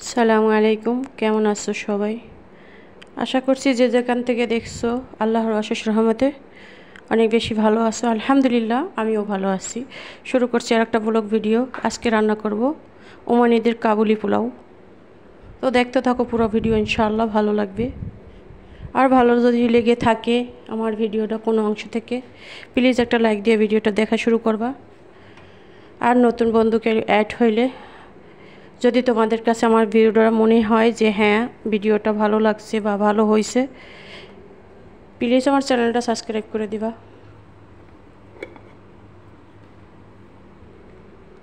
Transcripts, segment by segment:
আসসালামু আলাইকুম, কেমন আছো সবাই? আশা করছি যে যেখান থেকে দেখছো আল্লাহর অশেষ রহমতে অনেক বেশি ভালো আছো। আলহামদুলিল্লাহ, আমিও ভালো আছি। শুরু করছি আর একটা ব্লগ ভিডিও। আজকে রান্না করব ওমানিদের কাবুলি পোলাও। তো দেখতে থাকো পুরো ভিডিও, ইনশাআল্লাহ ভালো লাগবে। আর ভালো যদি লেগে থাকে আমার ভিডিওটা কোনো অংশ থেকে, প্লিজ একটা লাইক দিয়ে ভিডিওটা দেখা শুরু করবা। আর নতুন বন্ধুকে অ্যাড হইলে, যদি তোমাদের কাছে আমার ভিডিওটা মনে হয় যে হ্যাঁ ভিডিওটা ভালো লাগছে বা ভালো হয়েছে, প্লিজ আমার চ্যানেলটা সাবস্ক্রাইব করে দিবা।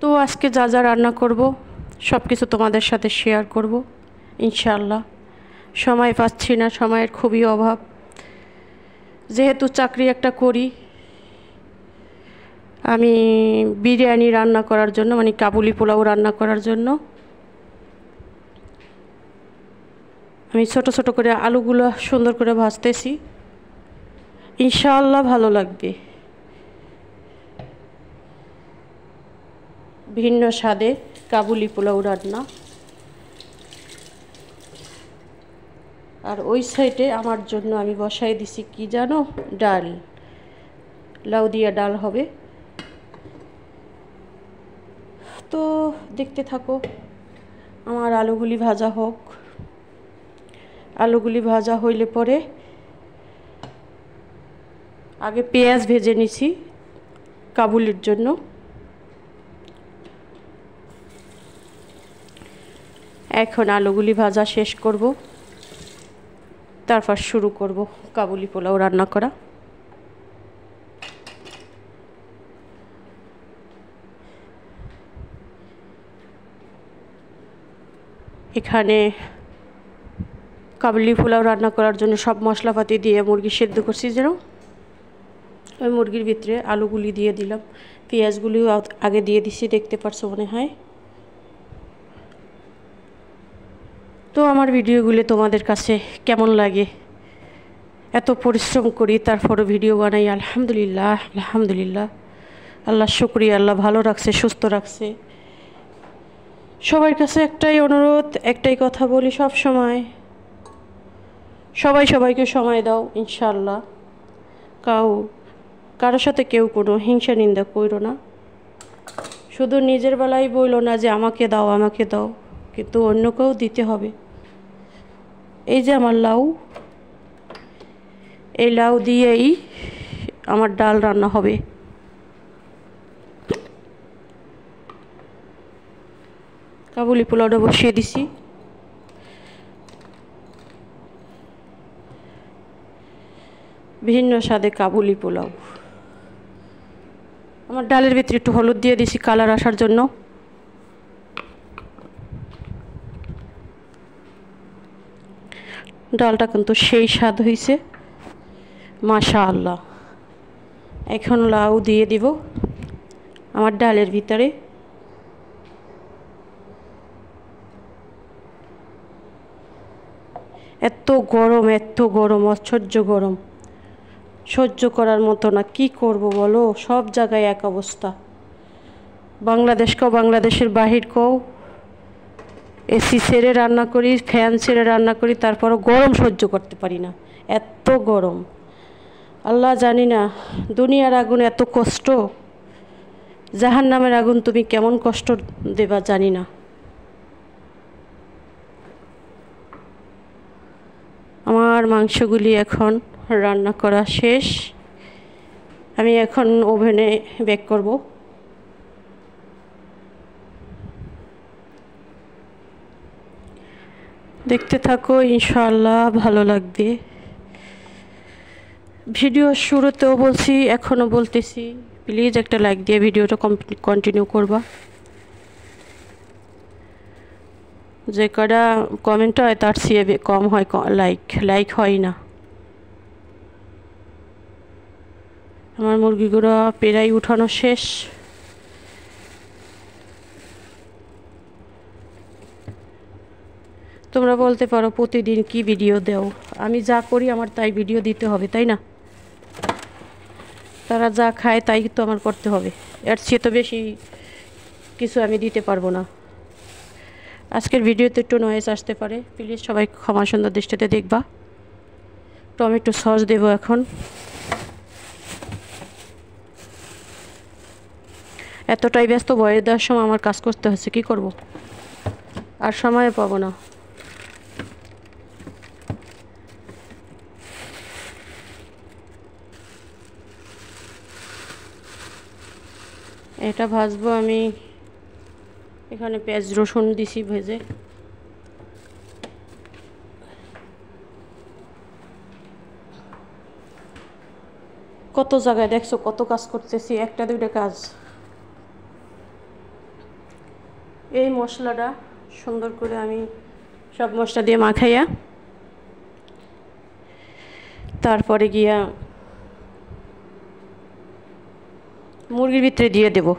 তো আজকে যা যা রান্না করব সব কিছু তোমাদের সাথে শেয়ার করব ইনশাআল্লাহ। সময় পাচ্ছি না, সময়ের খুবই অভাব। যেহেতু চাকরি একটা করি, আমি বিরিয়ানি রান্না করার জন্য, মানে কাবুলি পোলাও রান্না করার জন্য আমি ছোট ছোট করে আলুগুলো সুন্দর করে ভাজতেছি। ইনশাআল্লাহ ভালো লাগবে। ভিন্ন স্বাদে কাবুলি পোলাও রান্না। আর ওই সাইডে আমার জন্য আমি বসাই দিছি কি জানো, ডাল, লাউ দিয়া ডাল হবে। তো দেখতে থাকো, আমার আলুগুলি ভাজা হোক। আলুগুলি ভাজা হইলে পরে আগে পেঁয়াজ ভেজে নিছি কাবুলির জন্য। এখন আলুগুলি ভাজা শেষ করব, তারপর শুরু করব কাবুলি পোলাও রান্না করা। এখানে কাবুলি পোলাও রান্না করার জন্য সব মশলাপাতি দিয়ে মুরগি সেদ্ধ করছি যেন, ওই মুরগির ভিতরে আলুগুলি দিয়ে দিলাম, পেঁয়াজগুলিও আগে দিয়ে দিছি, দেখতে পারছো মনে হয়। তো আমার ভিডিওগুলো তোমাদের কাছে কেমন লাগে? এত পরিশ্রম করি তারপরও ভিডিও বানাই, আলহামদুলিল্লাহ আলহামদুলিল্লাহ। আল্লাহ শুকরিয়া, আল্লাহ ভালো রাখছে, সুস্থ রাখছে। সবার কাছে একটাই অনুরোধ, একটাই কথা বলি সব সময়, সবাই সবাইকে সময় দাও ইনশাআল্লাহ। কারোর সাথে কেউ কোনো হিংসা নিন্দা করো না। শুধু নিজের বেলায় বইলো না যে আমাকে দাও আমাকে দাও, কিন্তু অন্যকেও দিতে হবে। এই যে আমার লাউ, এই লাউ দিয়েই আমার ডাল রান্না হবে। কাবুলি পোলাওটা বসিয়ে দিছি। ভিন্ন স্বাদে কাবুলি পোলাও। আমার ডালের ভিতরে একটু হলুদ দিয়ে দিছি কালার আসার জন্য। ডালটা কিন্তু সেই স্বাদ হয়েছে, মাশাআল্লাহ। এখন লাউ দিয়ে দিব আমার ডালের ভিতরে। এত গরম, এত গরম, অসহ্য গরম, সহ্য করার মতো না। কি করব বলো, সব জায়গায় এক অবস্থা। বাংলাদেশ কও, বাংলাদেশের বাহির কও, এসি ছেড়ে রান্না করি, ফ্যান ছেড়ে রান্না করি, তারপরও গরম সহ্য করতে পারি না, এত গরম। আল্লাহ, জানি না দুনিয়ার আগুন এত কষ্ট, জাহান্নামের আগুন তুমি কেমন কষ্ট দেবা জানি না। আমার মাংসগুলি এখন রান্না করা শেষ। আমি এখন ওভেনে বেক করব। দেখতে থাকো, ইনশাআল্লাহ ভালো লাগবে। ভিডিও শুরুতেও বলছি, এখনও বলতেছি, প্লিজ একটা লাইক দিয়ে ভিডিওটা কন্টিনিউ করবা। যে কটা কমেন্ট হয় তার চেয়ে কম হয় লাইক হয় না। আমার মুরগিগুলো প্রায় উঠানো শেষ। তোমরা বলতে পারো প্রতিদিন কি ভিডিও দাও? আমি যা করি আমার তাই ভিডিও দিতে হবে, তাই না? তারা যা খায় তাই তো আমার করতে হবে, এর চেয়ে তো বেশি কিছু আমি দিতে পারবো না। আজকের ভিডিওতে একটু নয়েজ আসতে পারে, প্লিজ সবাই ক্ষমা সুন্দর দৃষ্টিতে দেখবা। টমেটো সস দেব এখন। এতটাই ব্যস্ত বয়স দেওয়ার সময় আমার কাজ করতে হচ্ছে, কি করব, আর সময় পাবো না। এটা ভাজবো আমি। এখানে পেঁয়াজ রসুন দিছি ভেজে। কত জায়গায় দেখছো কত কাজ করতেছি, একটা দুইটা কাজ। এই মশলাটা সুন্দর করে আমি সব মশলা দিয়ে মাখাইয়া তারপরে গিয়া মুরগির ভিতরে দিয়ে দেব।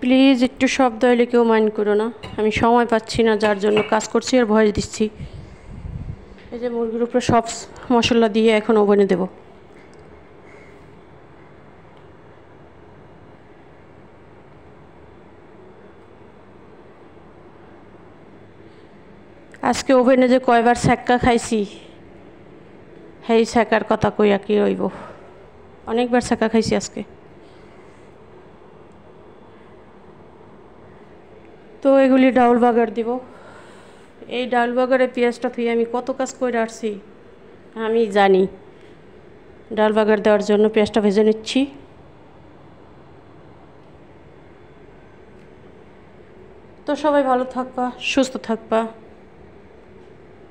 প্লিজ একটু শব্দ হলে কেউ মাইন্ড করো না, আমি সময় পাচ্ছি না, যার জন্য কাজ করছি আর ভয়েস দিচ্ছি। এই যে মুরগির উপরে সব মশলা দিয়ে এখন ওভেনে দেব। আজকে ওভেনে যে কয়বার ছ্যাঁকা খাইছি, সেই ছ্যাঁকার কথা কইয়া কি রইব, অনেকবার ছ্যাঁকা খাইছি আজকে। তো এগুলি ডাউল বাগার দিব। এই ডাউল বাগারে পেঁয়াজটা ধুয়ে আমি কত কাজ করে আসছি আমি জানি। ডাল বাগার দেওয়ার জন্য পেঁয়াজটা ভেজে নিচ্ছি। তো সবাই ভালো থাকবা, সুস্থ থাকবা,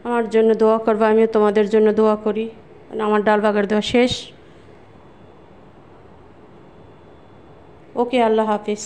আমার জন্য দোয়া করবা, আমিও তোমাদের জন্য দোয়া করি। আমার ডাল বাগার দেওয়া শেষ। ওকে, আল্লাহ হাফিজ।